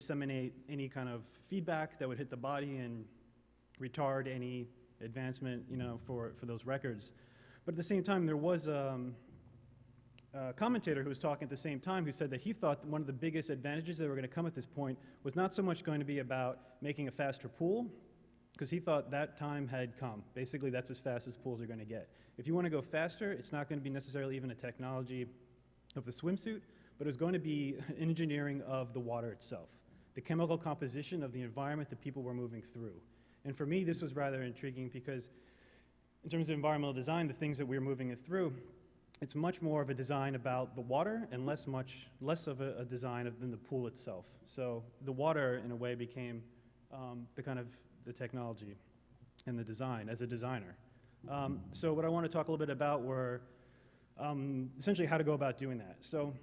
disseminate any kind of feedback that would hit the body and retard any advancement, for those records. But at the same time, there was a commentator who was talking at the same time who said that he thought that one of the biggest advantages that were going to come at this point was not so much going to be about making a faster pool, because he thought that time had come. Basically, that's as fast as pools are going to get. If you want to go faster, it's not going to be necessarily even a technology of the swimsuit, but it's going to be engineering of the water itself, the chemical composition of the environment that people were moving through. And for me, this was rather intriguing because in terms of environmental design, the things that we're moving it through, it's much more of a design about the water and less of a design than the pool itself. So the water, in a way, became the technology and the design as a designer. So what I want to talk a little bit about were essentially how to go about doing that. So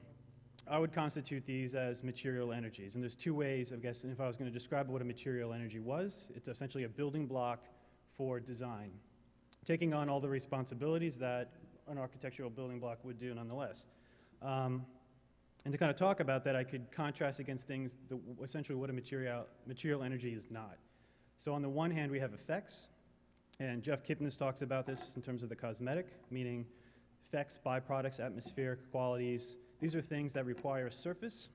I would constitute these as material energies. And there's two ways, I guess, if I was going to describe what a material energy was, it's essentially a building block for design, taking on all the responsibilities that an architectural building block would do nonetheless. And to kind of talk about that, I could contrast against things, essentially what a material energy is not. So on the one hand, we have effects, and Jeff Kipnis talks about this in terms of the cosmetic, meaning effects, byproducts, atmospheric qualities. These are things that require a surface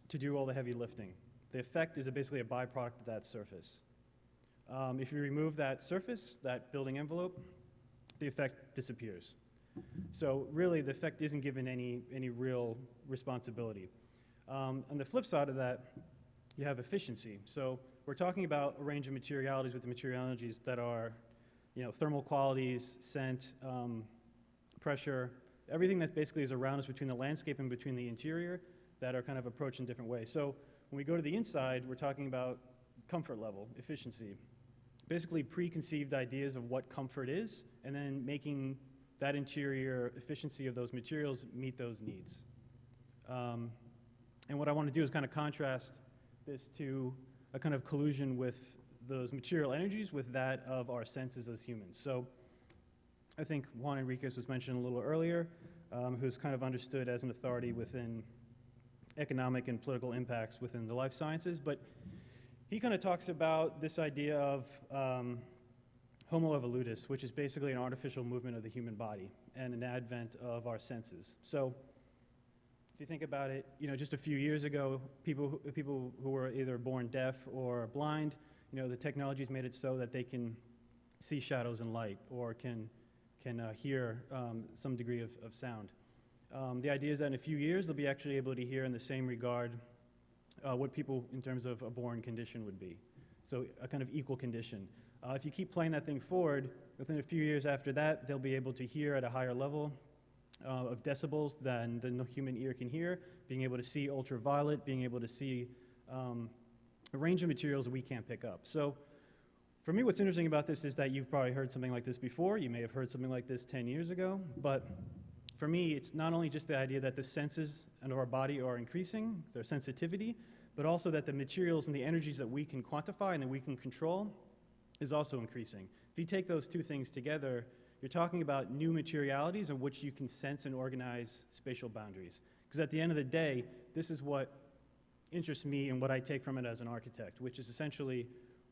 to do all the heavy lifting. The effect is basically a byproduct of that surface. If you remove that surface, that building envelope, the effect disappears. So really, the effect isn't given any real responsibility. On the flip side of that, you have efficiency. So we're talking about a range of materialities with the material energies that are, thermal qualities, scent, pressure, everything that basically is around us between the landscape and between the interior that are kind of approached in different ways. So when we go to the inside, we're talking about comfort level, efficiency, basically preconceived ideas of what comfort is, and then making that interior efficiency of those materials meet those needs. And what I want to do is kind of contrast this to a kind of collusion with those material energies with that of our senses as humans. So I think Juan Enriquez was mentioned a little earlier, who's kind of understood as an authority within economic and political impacts within the life sciences, but he kind of talks about this idea of Homo evolutus, which is basically an artificial movement of the human body and an advent of our senses. So if you think about it, just a few years ago, people who were either born deaf or blind, the technology's made it so that they can see shadows and light or can hear some degree of sound. The idea is that in a few years, they'll be actually able to hear in the same regard what people in terms of a born condition would be. So a kind of equal condition. If you keep playing that thing forward, within a few years after that, they'll be able to hear at a higher level of decibels than the human ear can hear, being able to see ultraviolet, being able to see a range of materials that we can't pick up. So for me, what's interesting about this is that you've probably heard something like this before. You may have heard something like this 10 years ago. But for me, it's not only just the idea that the senses of our body are increasing, their sensitivity, but also that the materials and the energies that we can quantify and that we can control is also increasing. If you take those two things together, you're talking about new materialities in which you can sense and organize spatial boundaries. Because at the end of the day, this is what interests me and what I take from it as an architect, which is essentially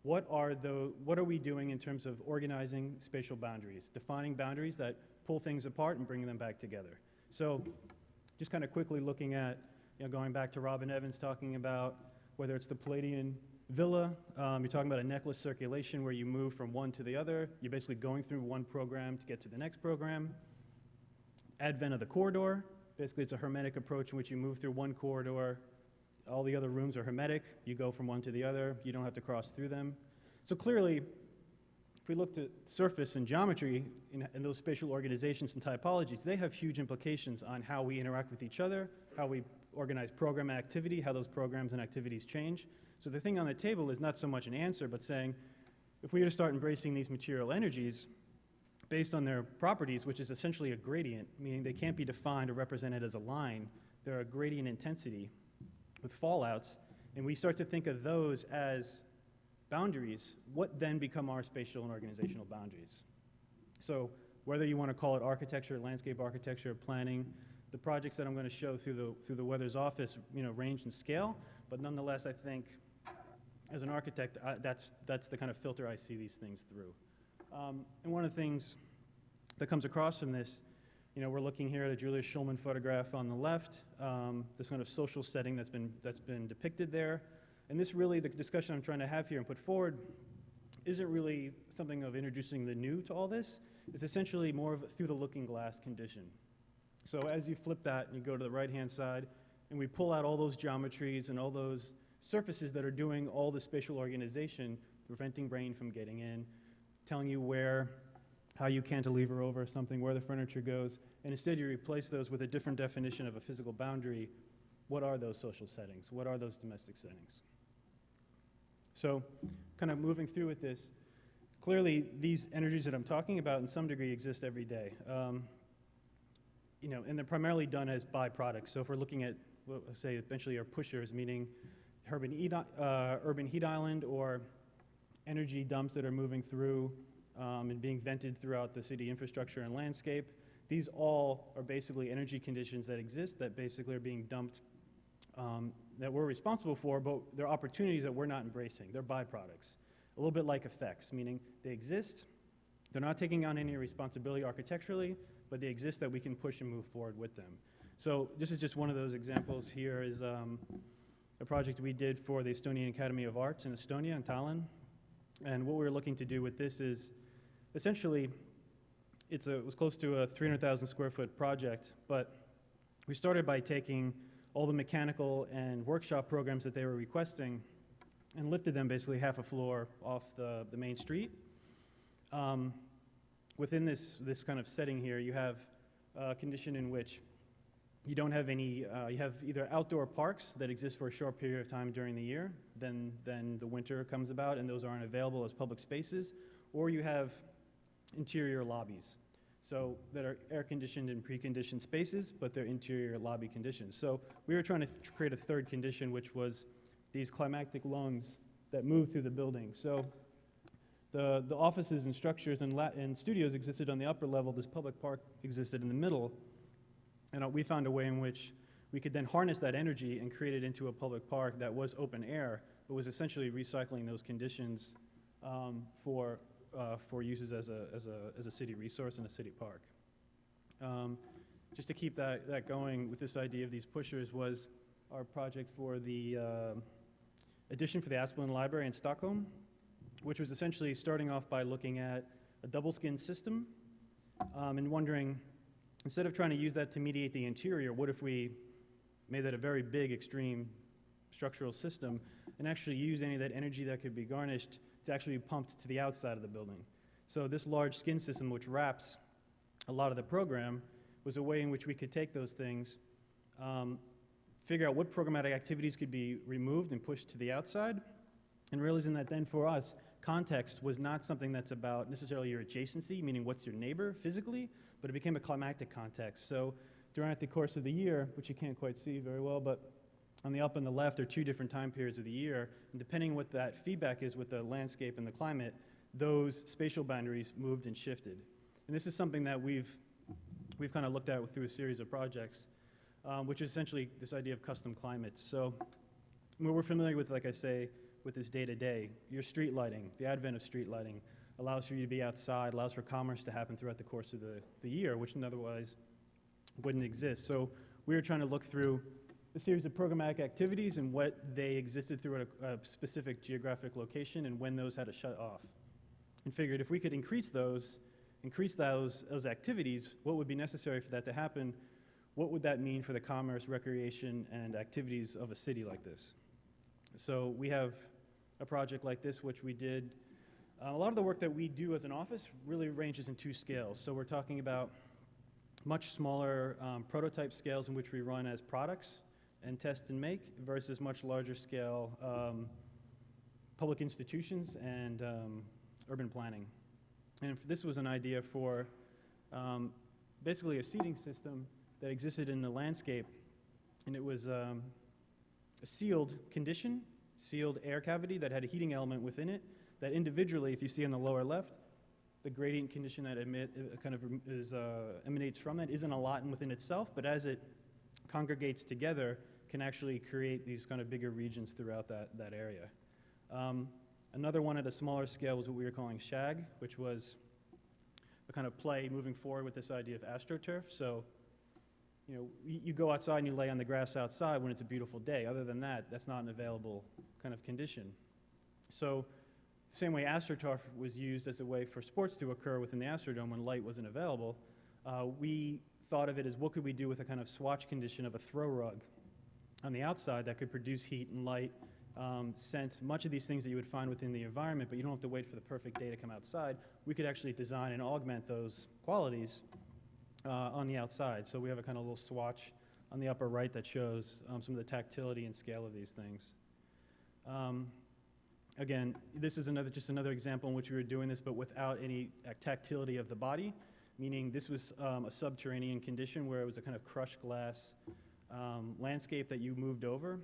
what are we doing in terms of organizing spatial boundaries, defining boundaries that pull things apart and bring them back together. So just kind of quickly looking at, going back to Robin Evans talking about whether it's the Palladian villa, you're talking about a necklace circulation where you move from one to the other. You're basically going through one program to get to the next program. Advent of the corridor. Basically, it's a hermetic approach in which you move through one corridor. All the other rooms are hermetic. You go from one to the other. You don't have to cross through them. So clearly, if we looked at surface and geometry in those spatial organizations and typologies, they have huge implications on how we interact with each other, how we organize program activity, how those programs and activities change. So the thing on the table is not so much an answer, but saying, if we were to start embracing these material energies based on their properties, which is essentially a gradient, meaning they can't be defined or represented as a line, they're a gradient intensity with fallouts, and we start to think of those as boundaries, what then become our spatial and organizational boundaries? So whether you want to call it architecture, landscape architecture, planning, The projects that I'm going to show through the weather's office, range in scale, but nonetheless, I think as an architect, that's the kind of filter I see these things through. And one of the things that comes across from this, we're looking here at a Julius Schulman photograph on the left, this kind of social setting that's been depicted there. And this really, the discussion I'm trying to have here and put forward isn't really something of introducing the new to all this. It's essentially more of a through the looking glass condition. So as you flip that and you go to the right-hand side, and we pull out all those geometries and all those surfaces that are doing all the spatial organization, preventing rain from getting in, telling you how you cantilever over something, where the furniture goes, and instead you replace those with a different definition of a physical boundary. What are those social settings? What are those domestic settings? So kind of moving through with this, clearly these energies that I'm talking about in some degree exist every day. And they're primarily done as byproducts. So if we're looking at, say, eventually our pushers, meaning urban heat island or energy dumps that are moving through and being vented throughout the city infrastructure and landscape, these all are basically energy conditions that exist that basically are being dumped that we're responsible for, but they're opportunities that we're not embracing. They're byproducts. A little bit like effects, meaning they exist, they're not taking on any responsibility architecturally, but they exist that we can push and move forward with them. So this is just one of those examples. Here is a project we did for the Estonian Academy of Arts in Estonia, in Tallinn. And what we were looking to do with this is, essentially, it was close to a 300,000 square foot project, but we started by taking all the mechanical and workshop programs that they were requesting and lifted them basically half a floor off the main street. Within this kind of setting here, you have a condition in which you don't have any, you have either outdoor parks that exist for a short period of time during the year, then the winter comes about and those aren't available as public spaces, or you have interior lobbies. So that are air-conditioned and preconditioned spaces, but they're interior lobby conditions. So we were trying to create a third condition, which was these climactic lungs that move through the building. So the offices and structures and studios existed on the upper level. This public park existed in the middle. And we found a way in which we could then harness that energy and create it into a public park that was open air, but was essentially recycling those conditions for uses as a city resource and a city park. Just to keep that going with this idea of these pushers was our project for the addition for the Aspen Library in Stockholm, which was essentially starting off by looking at a double skin system and wondering, instead of trying to use that to mediate the interior, what if we made that a very big, extreme structural system and actually use any of that energy that could be garnished to actually be pumped to the outside of the building. So this large skin system, which wraps a lot of the program, was a way in which we could take those things, figure out what programmatic activities could be removed and pushed to the outside, and realizing that then for us, context was not something that's about necessarily your adjacency, meaning what's your neighbor physically, but it became a climactic context. So during the course of the year, which you can't quite see very well, but on the up and the left are two different time periods of the year, and depending what that feedback is with the landscape and the climate, those spatial boundaries moved and shifted. And this is something that we've kind of looked at through a series of projects, which is essentially this idea of custom climates. So we're familiar with, like I say, with this day-to-day. Your street lighting, the advent of street lighting, allows for you to be outside, allows for commerce to happen throughout the course of the year, which otherwise wouldn't exist. So we were trying to look through a series of programmatic activities and what they existed through a specific geographic location and when those had to shut off. And figured if we could increase those activities, what would be necessary for that to happen? What would that mean for the commerce, recreation, and activities of a city like this? So we have a project like this, which we did. A lot of the work that we do as an office really ranges in two scales. So we're talking about much smaller prototype scales in which we run as products and test and make versus much larger scale public institutions and urban planning. And this was an idea for basically a seating system that existed in the landscape, and it was a sealed condition, sealed air cavity that had a heating element within it that individually, if you see on the lower left, the gradient condition that emanates from that isn't a lot within itself, but as it congregates together, can actually create these kind of bigger regions throughout that area. Another one at a smaller scale was what we were calling SHAG, which was a kind of play moving forward with this idea of astroturf. So, you know, you go outside and you lay on the grass outside when it's a beautiful day. Other than that, that's not an available kind of condition. So, the same way astroturf was used as a way for sports to occur within the Astrodome when light wasn't available, we thought of it as what could we do with a kind of swatch condition of a throw rug on the outside that could produce heat and light, sense much of these things that you would find within the environment, but you don't have to wait for the perfect day to come outside. We could actually design and augment those qualities on the outside. So we have a kind of little swatch on the upper right that shows some of the tactility and scale of these things. Again, this is just another example in which we were doing this, but without any tactility of the body, meaning this was a subterranean condition where it was a kind of crushed glass landscape that you moved over,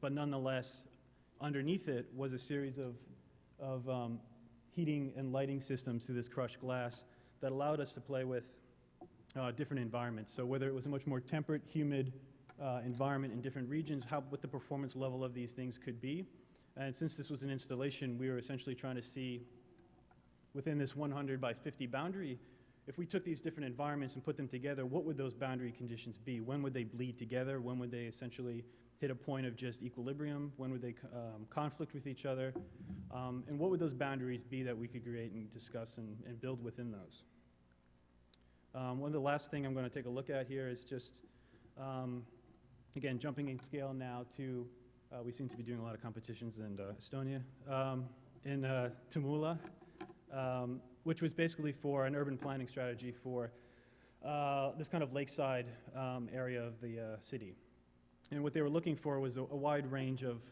but nonetheless, underneath it was a series of heating and lighting systems through this crushed glass that allowed us to play with different environments. So whether it was a much more temperate, humid environment in different regions, what the performance level of these things could be. And since this was an installation, we were essentially trying to see within this 100 by 50 boundary, if we took these different environments and put them together, what would those boundary conditions be? When would they bleed together? When would they essentially hit a point of just equilibrium? When would they conflict with each other? And what would those boundaries be that we could create and discuss and build within those? One of the last thing I'm going to take a look at here is just, again, jumping in scale now to, we seem to be doing a lot of competitions in Estonia, in Timula, which was basically for an urban planning strategy for this kind of lakeside area of the city. And what they were looking for was a wide range of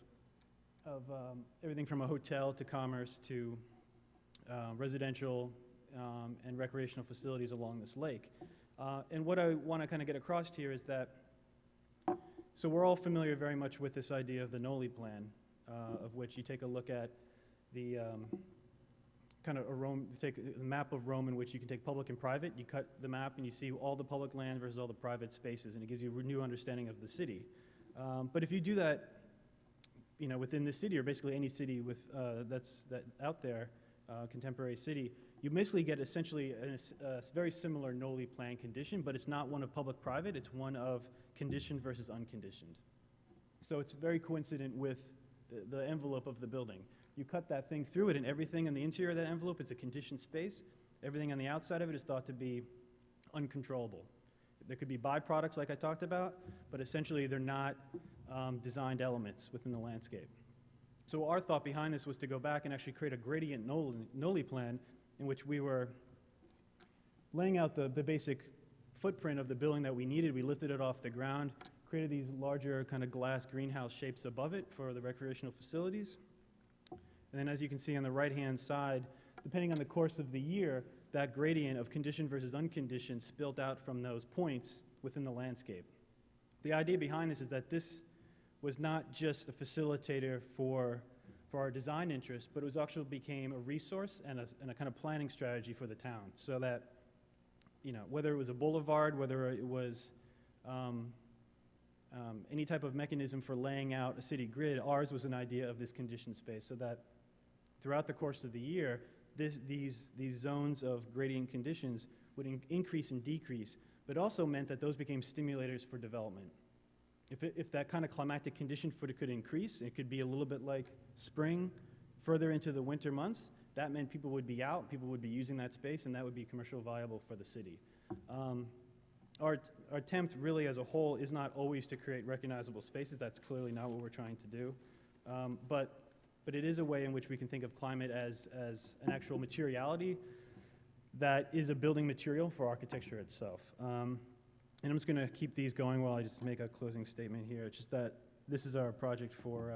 everything from a hotel to commerce to residential and recreational facilities along this lake. And what I want to kind of get across here is that, so we're all familiar very much with this idea of the Noli plan, of which you take a look at the kind of take a map of Rome in which you can take public and private, you cut the map and you see all the public land versus all the private spaces, and it gives you a new understanding of the city. But if you do that, you know, within the city or basically any city with that's out there, contemporary city, you basically get essentially a very similar Noli plan condition, but it's not one of public-private, it's one of conditioned versus unconditioned. So it's very coincident with the envelope of the building. You cut that thing through it, and everything in the interior of that envelope is a conditioned space. Everything on the outside of it is thought to be uncontrollable. There could be byproducts like I talked about, but essentially they're not designed elements within the landscape. So our thought behind this was to go back and actually create a gradient Noli plan in which we were laying out the basic footprint of the building that we needed. We lifted it off the ground, created these larger kind of glass greenhouse shapes above it for the recreational facilities. And then as you can see on the right-hand side, depending on the course of the year, that gradient of conditioned versus unconditioned spilt out from those points within the landscape. The idea behind this is that this was not just a facilitator for our design interests, but it was actually became a resource and a kind of planning strategy for the town, so that, you know, whether it was a boulevard, whether it was any type of mechanism for laying out a city grid, ours was an idea of this conditioned space, so that throughout the course of the year, these zones of gradient conditions would increase and decrease, but also meant that those became stimulators for development. If that kind of climatic condition could increase, it could be a little bit like spring, further into the winter months, that meant people would be out, people would be using that space, and that would be commercial viable for the city. Our attempt really as a whole is not always to create recognizable spaces. That's clearly not what we're trying to do. But it is a way in which we can think of climate as an actual materiality that is a building material for architecture itself. And I'm just going to keep these going while I just make a closing statement here. It's just that this is our project for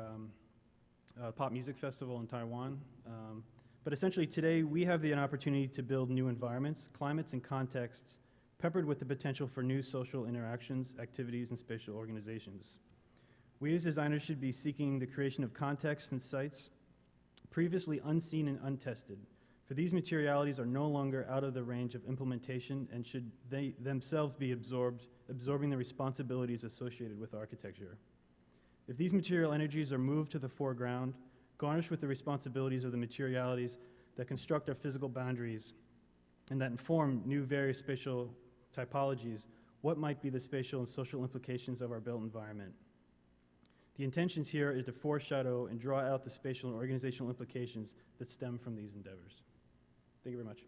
Pop Music Festival in Taiwan. But essentially today we have the opportunity to build new environments, climates, and contexts peppered with the potential for new social interactions, activities, and spatial organizations. We as designers should be seeking the creation of contexts and sites previously unseen and untested For these materialities are no longer out of the range of implementation and should they themselves be absorbing the responsibilities associated with architecture. If these material energies are moved to the foreground, garnished with the responsibilities of the materialities that construct our physical boundaries and that inform new various spatial typologies, what might be the spatial and social implications of our built environment? The intentions here is to foreshadow and draw out the spatial and organizational implications that stem from these endeavors. Thank you very much.